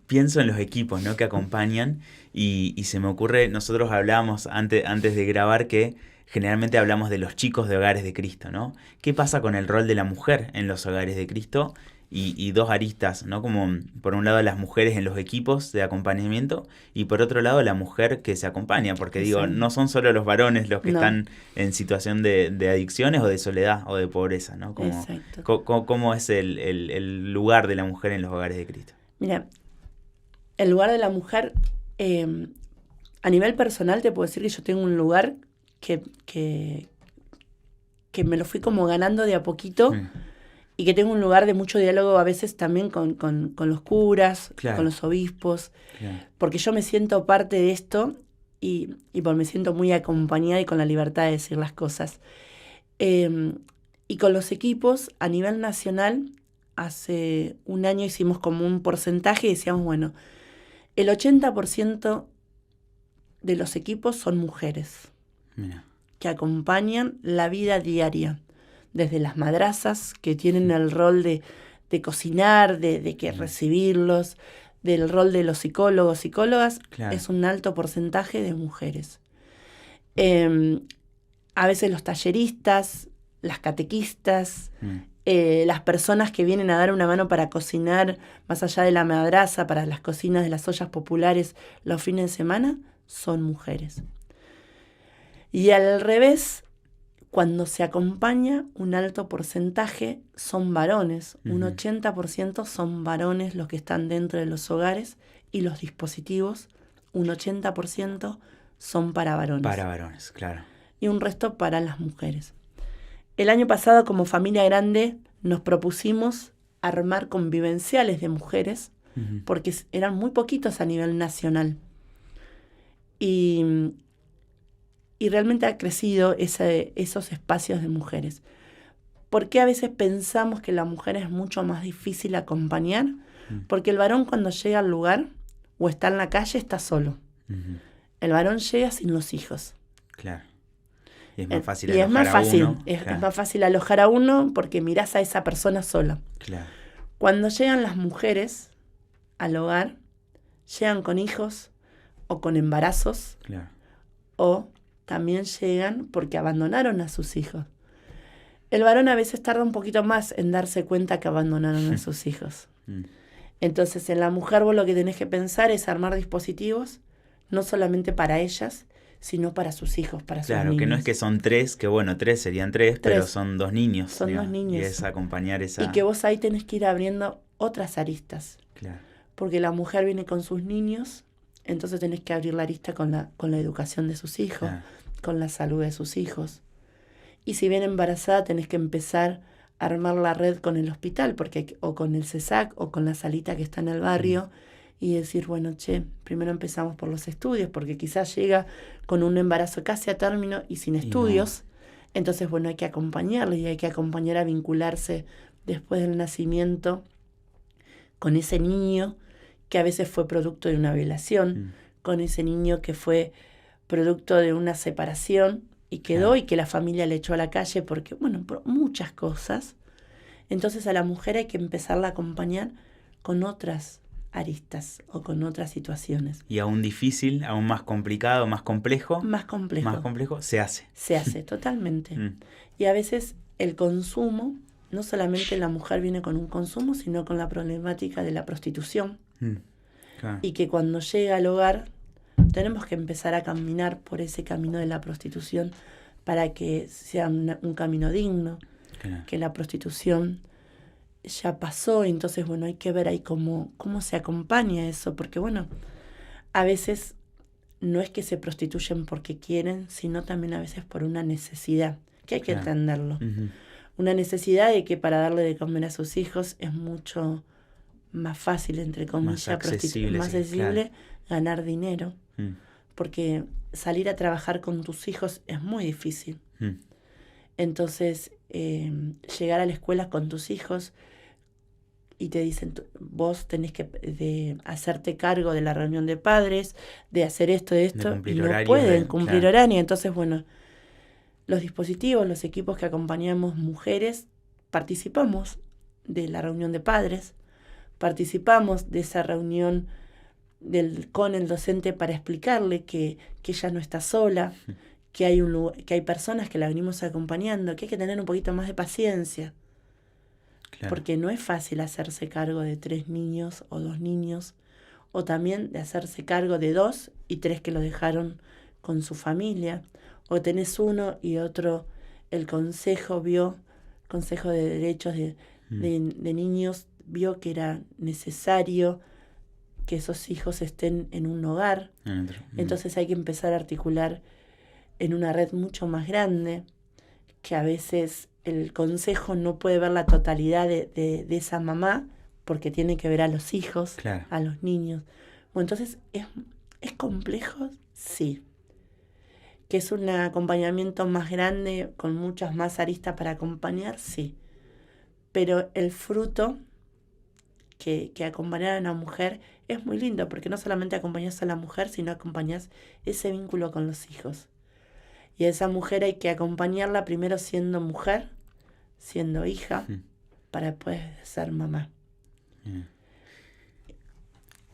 Speaker 1: Pienso en los equipos, ¿no?, que acompañan y se me ocurre, nosotros hablábamos antes de grabar que generalmente hablamos de los chicos de Hogares de Cristo, ¿no? ¿Qué pasa con el rol de la mujer en los Hogares de Cristo? Y 2 aristas, ¿no? Como por un lado las mujeres en los equipos de acompañamiento y por otro lado la mujer que se acompaña, porque digo, no son solo los varones los que están en situación de adicciones o de soledad o de pobreza, ¿no? ¿Cómo es el lugar de la mujer en los Hogares de Cristo?
Speaker 2: Mira, el lugar de la mujer, a nivel personal te puedo decir que yo tengo un lugar que me lo fui como ganando de a poquito. Y que tengo un lugar de mucho diálogo a veces también con los curas, claro, con los obispos, claro, porque yo me siento parte de esto y me siento muy acompañada y con la libertad de decir las cosas. Y con los equipos, a nivel nacional, hace 1 año hicimos como un porcentaje y decíamos, el 80% de los equipos son mujeres.
Speaker 1: Mira.
Speaker 2: Que acompañan la vida diaria. Desde las madrazas, que tienen el rol de cocinar, de que recibirlos, del rol de los psicólogos, psicólogas, claro, es un alto porcentaje de mujeres. A veces los talleristas, las catequistas, las personas que vienen a dar una mano para cocinar, más allá de la madraza, para las cocinas de las ollas populares los fines de semana, son mujeres. Y al revés, cuando se acompaña, un alto porcentaje son varones. Un 80% son varones los que están dentro de los hogares y los dispositivos, un 80%, son para varones.
Speaker 1: Para varones, claro.
Speaker 2: Y un resto para las mujeres. El año pasado, como familia grande, nos propusimos armar convivenciales de mujeres, porque eran muy poquitos a nivel nacional. Y realmente ha crecido esos espacios de mujeres. ¿Por qué a veces pensamos que la mujer es mucho más difícil acompañar? Porque el varón cuando llega al lugar o está en la calle está solo. El varón llega sin los hijos.
Speaker 1: Claro. Y es más fácil
Speaker 2: y
Speaker 1: alojar a uno.
Speaker 2: Es más fácil alojar a uno porque mirás a esa persona sola.
Speaker 1: Claro.
Speaker 2: Cuando llegan las mujeres al hogar, llegan con hijos o con embarazos,
Speaker 1: Claro.
Speaker 2: o también llegan porque abandonaron a sus hijos. El varón a veces tarda un poquito más en darse cuenta que abandonaron a sus hijos. Entonces, en la mujer vos lo que tenés que pensar es armar dispositivos, no solamente para ellas, sino para sus hijos, para sus niños.
Speaker 1: Claro, que no es que son 3, que bueno, 3 serían 3, pero son 2 niños.
Speaker 2: Son 2 niños.
Speaker 1: Y es acompañar esa...
Speaker 2: Y que vos ahí tenés que ir abriendo otras aristas.
Speaker 1: Claro.
Speaker 2: Porque la mujer viene con sus niños, entonces tenés que abrir la arista con la educación de sus hijos,
Speaker 1: Claro.
Speaker 2: con la salud de sus hijos. Y si viene embarazada, tenés que empezar a armar la red con el hospital, o con el CESAC, o con la salita que está en el barrio, y decir, bueno, primero empezamos por los estudios, porque quizás llega con un embarazo casi a término y sin estudios. Entonces, bueno, hay que acompañarle y hay que acompañar a vincularse después del nacimiento con ese niño que a veces fue producto de una violación, con ese niño que fue producto de una separación y quedó y que la familia le echó a la calle porque, bueno, por muchas cosas. Entonces a la mujer hay que empezarla a acompañar con otras aristas o con otras situaciones.
Speaker 1: Y aún difícil, aún más complicado, más complejo.
Speaker 2: Más complejo,
Speaker 1: se hace.
Speaker 2: Se hace, totalmente. Y a veces el consumo, no solamente la mujer viene con un consumo, sino con la problemática de la prostitución.
Speaker 1: Claro.
Speaker 2: Y que cuando llega al hogar tenemos que empezar a caminar por ese camino de la prostitución para que sea un camino digno,
Speaker 1: Claro.
Speaker 2: que la prostitución ya pasó, entonces bueno, hay que ver ahí cómo se acompaña eso, porque bueno, a veces no es que se prostituyen porque quieren, sino también a veces por una necesidad, que hay que entenderlo. Una necesidad de que para darle de comer a sus hijos es mucho más fácil, entre comillas, más accesible ganar dinero, porque salir a trabajar con tus hijos es muy difícil. Entonces, llegar a la escuela con tus hijos y te dicen, vos tenés que de hacerte cargo de la reunión de padres, de hacer esto, de esto, y no pueden cumplir horario. Entonces, bueno, los dispositivos, los equipos que acompañamos mujeres, participamos de la reunión de padres, participamos de esa reunión con el docente para explicarle que ella no está sola, que hay personas que la venimos acompañando, que hay que tener un poquito más de paciencia. Claro. Porque no es fácil hacerse cargo de 3 niños o 2 niños, o también de hacerse cargo de 2 y 3 que lo dejaron con su familia, o tenés uno y otro, el Consejo de Derechos de Niños vio que era necesario que esos hijos estén en un hogar. Entonces hay que empezar a articular en una red mucho más grande, que a veces el consejo no puede ver la totalidad de esa mamá, porque tiene que ver a los hijos, a los niños. Bueno, entonces, ¿es complejo? Sí. ¿Que es un acompañamiento más grande, con muchas más aristas para acompañar? Sí. Pero el fruto que acompañar a una mujer es muy lindo, porque no solamente acompañas a la mujer, sino acompañas ese vínculo con los hijos. Y a esa mujer hay que acompañarla primero siendo mujer, siendo hija, para después ser mamá.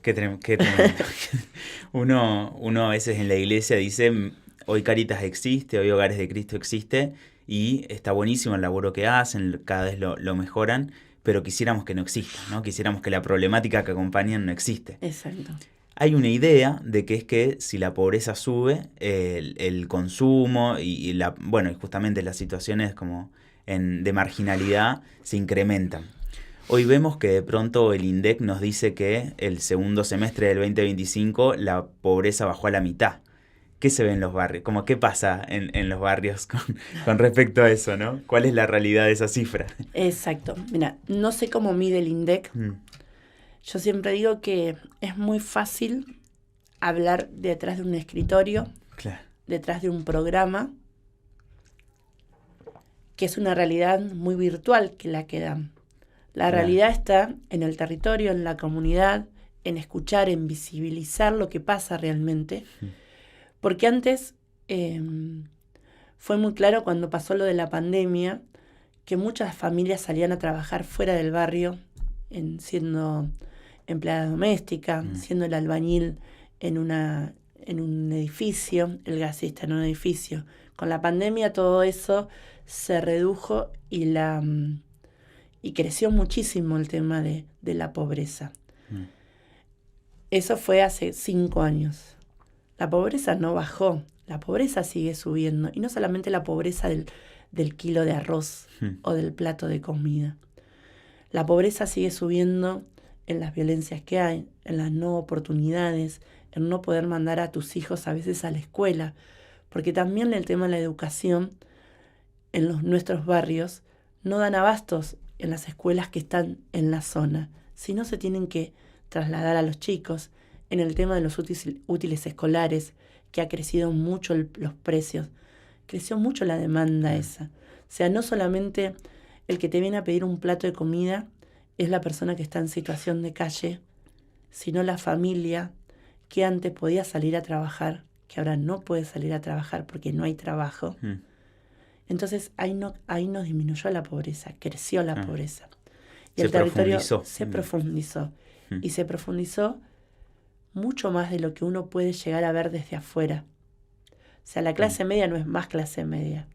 Speaker 1: Qué tremendo. Uno a veces en la iglesia dice, hoy Cáritas existe, hoy Hogares de Cristo existe, y está buenísimo el laburo que hacen, cada vez lo mejoran, pero quisiéramos que no exista, ¿no? Quisiéramos que la problemática que acompañan no existe.
Speaker 2: Exacto.
Speaker 1: Hay una idea de que es que si la pobreza sube, el consumo y justamente las situaciones como de marginalidad se incrementan. Hoy vemos que de pronto el INDEC nos dice que el segundo semestre del 2025 la pobreza bajó a la mitad. ¿Qué se ve en los barrios? Como, ¿qué pasa en los barrios con respecto a eso, ¿no? ¿Cuál es la realidad de esa cifra?
Speaker 2: Exacto. Mira, no sé cómo mide el INDEC. Yo siempre digo que es muy fácil hablar detrás de un escritorio,
Speaker 1: Claro.
Speaker 2: detrás de un programa, que es una realidad muy virtual que la que dan. La
Speaker 1: Claro.
Speaker 2: realidad está en el territorio, en la comunidad, en escuchar, en visibilizar lo que pasa realmente. Porque antes fue muy claro cuando pasó lo de la pandemia que muchas familias salían a trabajar fuera del barrio, siendo empleada doméstica, siendo el albañil en un edificio, el gasista en un edificio. Con la pandemia todo eso se redujo y creció muchísimo el tema de la pobreza. Eso fue hace 5 años. La pobreza no bajó, la pobreza sigue subiendo. Y no solamente la pobreza del kilo de arroz o del plato de comida. La pobreza sigue subiendo en las violencias que hay, en las no oportunidades, en no poder mandar a tus hijos a veces a la escuela. Porque también el tema de la educación en nuestros barrios no dan abastos en las escuelas que están en la zona, sino se tienen que trasladar a los chicos. En el tema de los útiles escolares, que ha crecido mucho los precios, creció mucho la demanda esa. O sea, no solamente el que te viene a pedir un plato de comida es la persona que está en situación de calle, sino la familia que antes podía salir a trabajar, que ahora no puede salir a trabajar porque no hay trabajo. Entonces ahí no disminuyó la pobreza, creció la pobreza. Y el territorio se profundizó. Y se profundizó mucho más de lo que uno puede llegar a ver desde afuera. O sea, la clase media no es más clase media.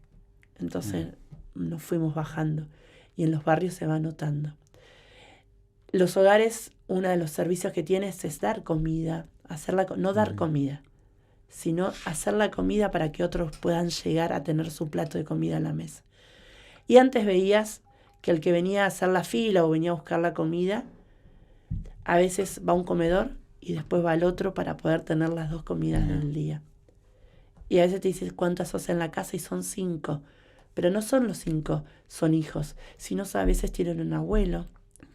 Speaker 2: Entonces nos fuimos bajando. Y en los barrios se va notando. Los hogares, uno de los servicios que tiene es dar comida, no dar comida, sino hacer la comida para que otros puedan llegar a tener su plato de comida en la mesa. Y antes veías que el que venía a hacer la fila o venía a buscar la comida, a veces va a un comedor y después va al otro para poder tener las 2 comidas del día. Y a veces te dices cuántas sos en la casa y son 5. Pero no son los 5, son hijos, sino a veces tienen un abuelo,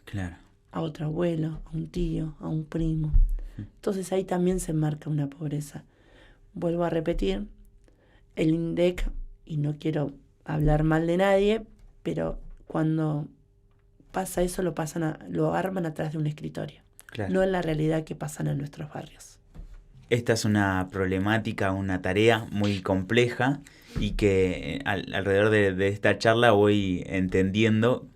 Speaker 1: Claro.
Speaker 2: a otro abuelo, a un tío, a un primo. Entonces ahí también se marca una pobreza. Vuelvo a repetir, el INDEC, y no quiero hablar mal de nadie, pero cuando pasa eso lo arman atrás de un escritorio.
Speaker 1: Claro.
Speaker 2: No en la realidad que pasan en nuestros barrios.
Speaker 1: Esta es una problemática, una tarea muy compleja y que alrededor de esta charla voy entendiendo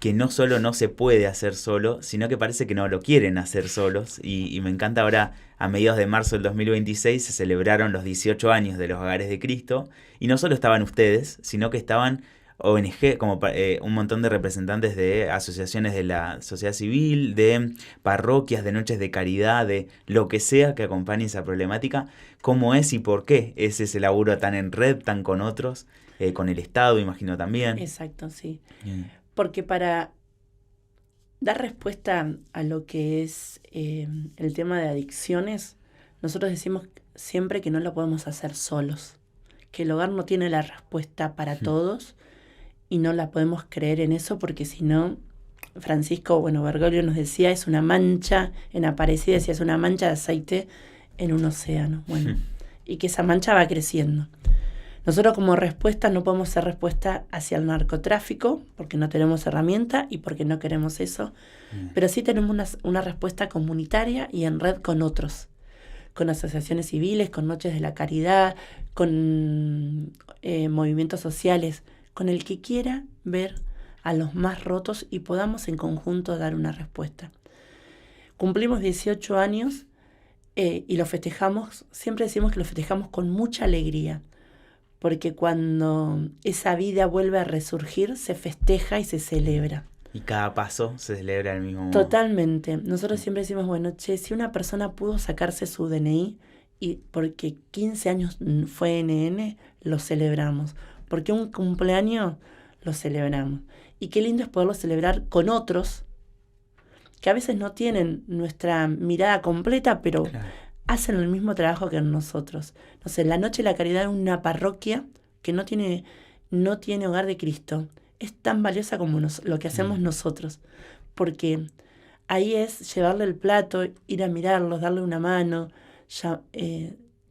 Speaker 1: que no solo no se puede hacer solo, sino que parece que no lo quieren hacer solos. Y me encanta ahora, a mediados de marzo del 2026, se celebraron los 18 años de los Hogares de Cristo. Y no solo estaban ustedes, sino que estaban ONG, como un montón de representantes de asociaciones de la sociedad civil, de parroquias, de noches de caridad, de lo que sea que acompañe esa problemática. ¿Cómo es y por qué es ese laburo tan en red, tan con otros, con el Estado, imagino también?
Speaker 2: Exacto, sí. Porque para dar respuesta a lo que es el tema de adicciones, nosotros decimos siempre que no lo podemos hacer solos, que el hogar no tiene la respuesta para todos y no la podemos creer en eso porque si no, Francisco, Bergoglio nos decía, es una mancha, en Aparecida decía, es una mancha de aceite en un océano. Y que esa mancha va creciendo. Nosotros como respuesta no podemos ser respuesta hacia el narcotráfico porque no tenemos herramienta y porque no queremos eso, pero sí tenemos una respuesta comunitaria y en red con otros, con asociaciones civiles, con noches de la caridad, con movimientos sociales, con el que quiera ver a los más rotos y podamos en conjunto dar una respuesta. Cumplimos 18 años y lo festejamos, siempre decimos que lo festejamos con mucha alegría. Porque cuando esa vida vuelve a resurgir, se festeja y se celebra.
Speaker 1: Y cada paso se celebra al mismo modo.
Speaker 2: Totalmente. Nosotros siempre decimos, si una persona pudo sacarse su DNI y porque 15 años fue NN, lo celebramos. Porque un cumpleaños lo celebramos. Y qué lindo es poderlo celebrar con otros que a veces no tienen nuestra mirada completa, pero
Speaker 1: Claro.
Speaker 2: hacen el mismo trabajo que nosotros. No sé, la Noche de la Caridad en una parroquia que no tiene Hogar de Cristo es tan valiosa como lo que hacemos nosotros, porque ahí es llevarle el plato, ir a mirarlos, darle una mano,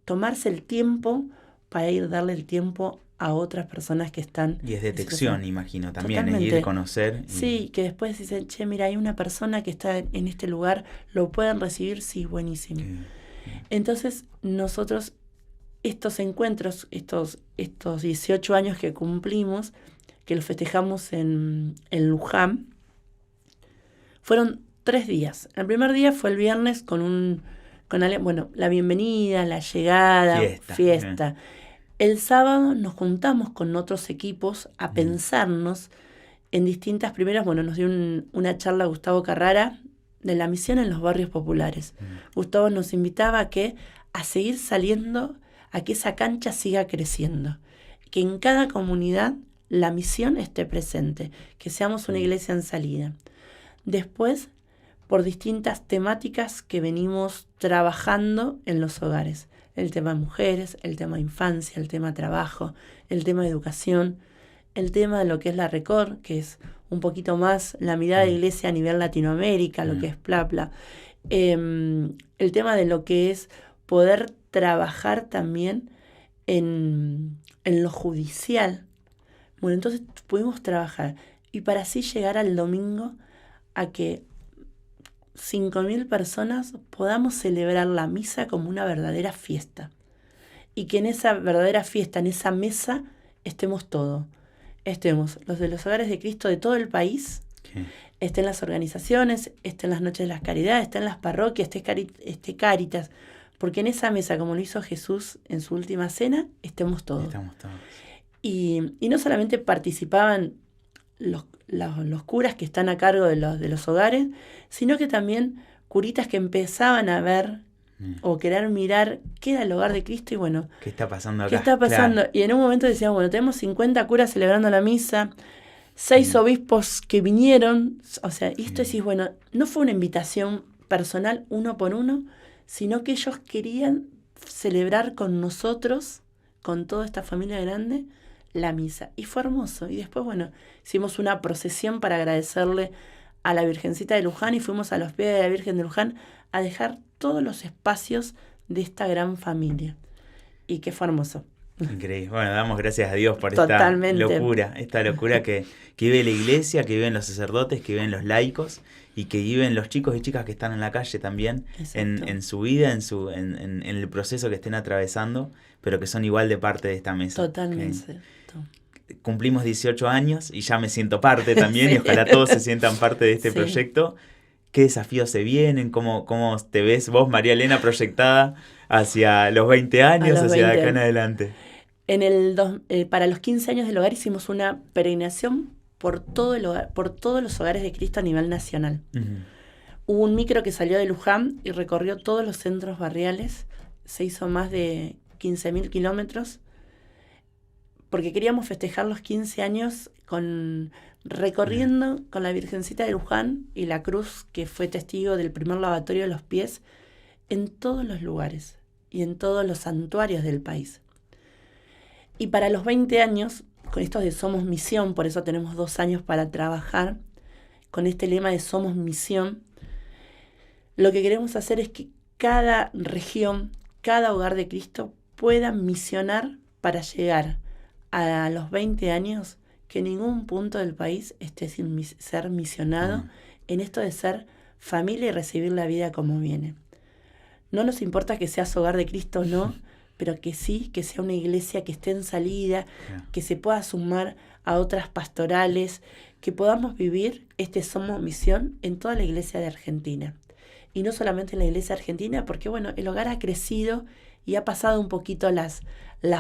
Speaker 2: tomarse el tiempo para ir darle el tiempo a otras personas que están...
Speaker 1: Y es detección, imagino, también,
Speaker 2: Totalmente.
Speaker 1: es ir a conocer.
Speaker 2: Sí, que después dicen, che, mira, hay una persona que está en este lugar, ¿lo pueden recibir? Sí, buenísimo. Entonces, nosotros, estos encuentros, estos 18 años que cumplimos, que los festejamos en Luján, fueron 3 días. El primer día fue el viernes con la bienvenida, la llegada, fiesta. El sábado nos juntamos con otros equipos a pensarnos en distintas primeras. Bueno, nos dio una charla Gustavo Carrara de la misión en los barrios populares. Gustavo nos invitaba a seguir saliendo, a que esa cancha siga creciendo, que en cada comunidad la misión esté presente, que seamos una iglesia en salida. Después, por distintas temáticas que venimos trabajando en los hogares. El tema de mujeres, el tema de infancia, el tema de trabajo, el tema de educación, el tema de lo que es la RECOR, que es un poquito más la mirada de iglesia a nivel Latinoamérica, lo que es PLAPLA. El tema de lo que es poder trabajar también en lo judicial. Bueno, entonces pudimos trabajar y para así llegar al domingo a que 5.000 personas podamos celebrar la misa como una verdadera fiesta. Y que en esa verdadera fiesta, en esa mesa, estemos todos. Estemos los de los Hogares de Cristo de todo el país, estén las organizaciones, estén las Noches de las Caridades, estén las parroquias, esté Cáritas. Porque en esa mesa, como lo hizo Jesús en su última cena, estemos todos.
Speaker 1: Estamos todos.
Speaker 2: Y no solamente participaban los curas que están a cargo de los hogares, sino que también curitas que empezaban a ver o querer mirar qué era el Hogar de Cristo y bueno,
Speaker 1: ¿qué está pasando acá?
Speaker 2: ¿qué está pasando? Claro. Y en un momento decían, bueno, tenemos 50 curas celebrando la misa, 6 obispos que vinieron, o sea, y esto decís, bueno, no fue una invitación personal uno por uno, sino que ellos querían celebrar con nosotros, con toda esta familia grande, la misa. Y fue hermoso. Y después, bueno, hicimos una procesión para agradecerle a la Virgencita de Luján y fuimos a los pies de la Virgen de Luján a dejar todos los espacios de esta gran familia. Y que fue hermoso.
Speaker 1: Increíble. Bueno, damos gracias a Dios por
Speaker 2: Totalmente.
Speaker 1: esta locura que vive la iglesia, que viven los sacerdotes, que viven los laicos y que viven los chicos y chicas que están en la calle también, en su vida, en el proceso que estén atravesando, pero que son igual de parte de esta mesa.
Speaker 2: Totalmente.
Speaker 1: Cumplimos 18 años y ya me siento parte también y ojalá todos se sientan parte de este proyecto. ¿Qué desafíos se vienen? ¿Cómo te ves vos, María Elena, proyectada hacia los 20 años, hacia acá en adelante?
Speaker 2: Para los 15 años del hogar hicimos una peregrinación por todos los hogares de Cristo a nivel nacional. Hubo un micro que salió de Luján y recorrió todos los centros barriales. Se hizo más de 15.000 kilómetros porque queríamos festejar los 15 años recorriendo con la Virgencita de Luján y la cruz que fue testigo del primer lavatorio de los pies en todos los lugares y en todos los santuarios del país. Y para los 20 años, con esto de Somos Misión, por eso tenemos 2 años para trabajar, con este lema de Somos Misión, lo que queremos hacer es que cada región, cada hogar de Cristo pueda misionar para llegar a los 20 años, que ningún punto del país esté sin ser misionado en esto de ser familia y recibir la vida como viene. No nos importa que seas Hogar de Cristo o no, pero que sí, que sea una iglesia que esté en salida, que se pueda sumar a otras pastorales, que podamos vivir Somos Misión en toda la iglesia de Argentina. Y no solamente en la iglesia argentina, porque bueno, el hogar ha crecido y ha pasado un poquito las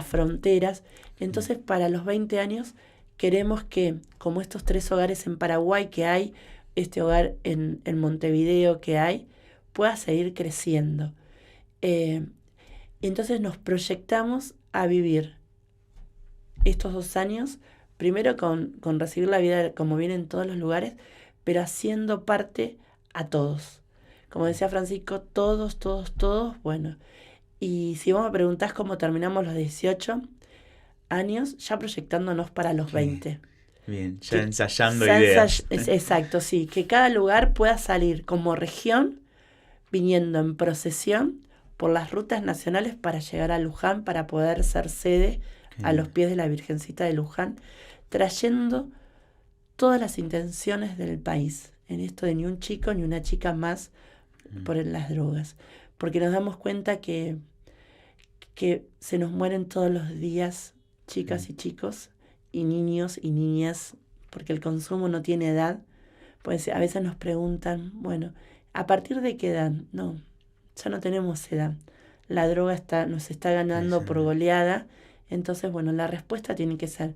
Speaker 2: fronteras. Entonces, para los 20 años, queremos que, como estos 3 hogares en Paraguay que hay, este hogar en Montevideo que hay, pueda seguir creciendo. Entonces nos proyectamos a vivir estos 2 años primero con recibir la vida como viene en todos los lugares, pero haciendo parte a todos. Como decía Francisco, todos, todos, todos, bueno. Y si vos me preguntás cómo terminamos los 18 años, ya proyectándonos para los 20.
Speaker 1: Bien, ya
Speaker 2: Que
Speaker 1: ensayando
Speaker 2: ya
Speaker 1: ideas.
Speaker 2: exacto, sí. Que cada lugar pueda salir como región, viniendo en procesión por las rutas nacionales para llegar a Luján, para poder ser sede
Speaker 1: Qué
Speaker 2: a los
Speaker 1: lindo.
Speaker 2: pies de la Virgencita de Luján, trayendo todas las intenciones del país, en esto de ni un chico ni una chica más por las drogas. Porque nos damos cuenta que se nos mueren todos los días chicas y chicos, y niños y niñas, porque el consumo no tiene edad. Pues a veces nos preguntan, bueno, ¿a partir de qué edad? No, ya no tenemos edad. La droga nos está ganando por goleada. Entonces, bueno, la respuesta tiene que ser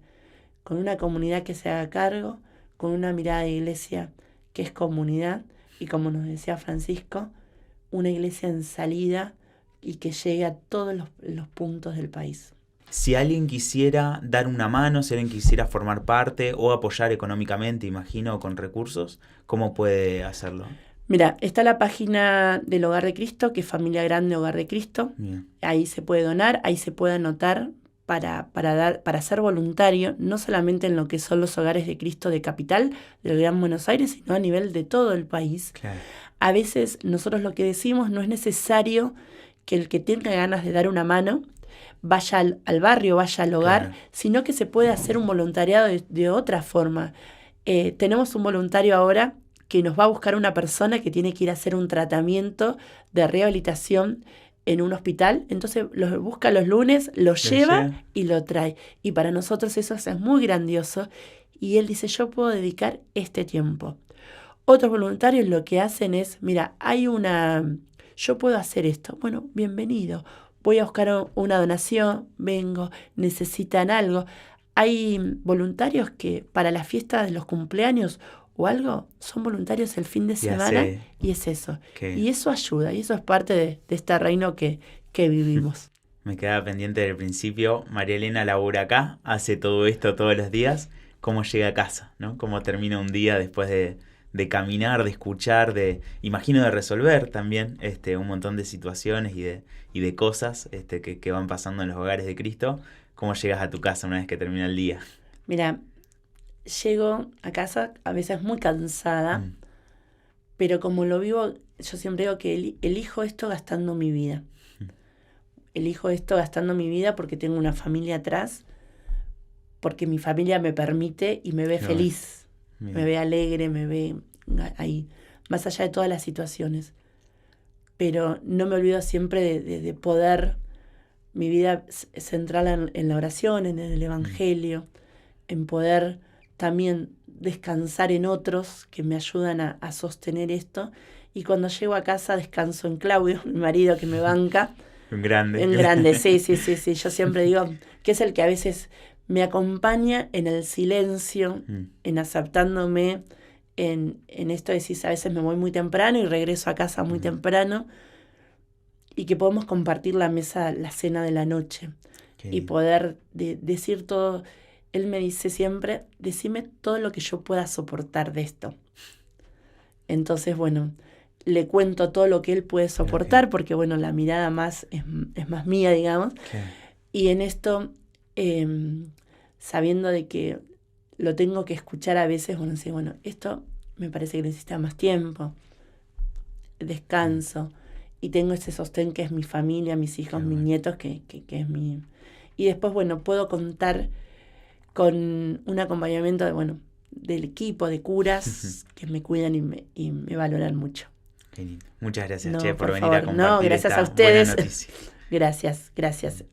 Speaker 2: con una comunidad que se haga cargo, con una mirada de iglesia que es comunidad, y como nos decía Francisco, una iglesia en salida y que llegue a todos los puntos del país.
Speaker 1: Si alguien quisiera dar una mano, si alguien quisiera formar parte o apoyar económicamente, imagino, con recursos, ¿cómo puede hacerlo?
Speaker 2: Mira, está la página del Hogar de Cristo, que es Familia Grande Hogar de Cristo.
Speaker 1: Bien.
Speaker 2: Ahí se puede donar, ahí se puede anotar para ser voluntario, no solamente en lo que son los hogares de Cristo de Capital, del Gran Buenos Aires, sino a nivel de todo el país.
Speaker 1: Claro.
Speaker 2: A veces nosotros lo que decimos, no es necesario que el que tenga ganas de dar una mano vaya al barrio, vaya al hogar,
Speaker 1: Claro.
Speaker 2: sino que se puede hacer un voluntariado de otra forma. Tenemos un voluntario ahora que nos va a buscar una persona que tiene que ir a hacer un tratamiento de rehabilitación en un hospital, entonces lo busca los lunes, lo lleva y lo trae. Y para nosotros eso es muy grandioso. Y él dice, yo puedo dedicar este tiempo. Otros voluntarios lo que hacen es, mira, yo puedo hacer esto. Bueno, bienvenido. Voy a buscar una donación, vengo, necesitan algo. Hay voluntarios que para las fiestas de los cumpleaños o algo, son voluntarios el fin de semana y es eso. Y eso ayuda, y eso es parte de este reino que vivimos.
Speaker 1: Me quedaba pendiente del principio. María Elena labura acá, hace todo esto todos los días. ¿Cómo llega a casa? ¿No? ¿Cómo termina un día después de caminar, de escuchar, imagino de resolver también un montón de situaciones y de cosas que van pasando en los hogares de Cristo? ¿Cómo llegas a tu casa una vez que termina el día?
Speaker 2: Mira, llego a casa a veces muy cansada, pero como lo vivo, yo siempre digo que elijo esto gastando mi vida. Elijo esto gastando mi vida porque tengo una familia atrás, porque mi familia me permite y me ve feliz, me ve alegre, me ve ahí, más allá de todas las situaciones. Pero no me olvido siempre de poder mi vida centrarla en la oración, en el Evangelio, en poder también descansar en otros que me ayudan a sostener esto. Y cuando llego a casa descanso en Claudio, mi marido que me banca.
Speaker 1: Un grande.
Speaker 2: En grande, sí. Yo siempre digo que es el que a veces me acompaña en el silencio, en aceptándome, en esto de decir, a veces me voy muy temprano y regreso a casa muy temprano, y que podemos compartir la mesa, la cena de la noche, y poder decir todo. Él me dice siempre, decime todo lo que yo pueda soportar de esto. Entonces, bueno, le cuento todo lo que él puede soportar, porque, bueno, la mirada más es más mía, digamos. Y en esto, sabiendo de que lo tengo que escuchar a veces, bueno, sí, bueno, esto me parece que necesita más tiempo, descanso, y tengo ese sostén que es mi familia, mis hijos, mis nietos, que es mi... Y después, bueno, puedo contar con un acompañamiento del equipo de curas que me cuidan y me valoran mucho.
Speaker 1: Qué lindo. Muchas gracias,
Speaker 2: No,
Speaker 1: por venir
Speaker 2: favor.
Speaker 1: a compartir
Speaker 2: gracias
Speaker 1: esta
Speaker 2: a ustedes.
Speaker 1: buena noticia.
Speaker 2: Gracias.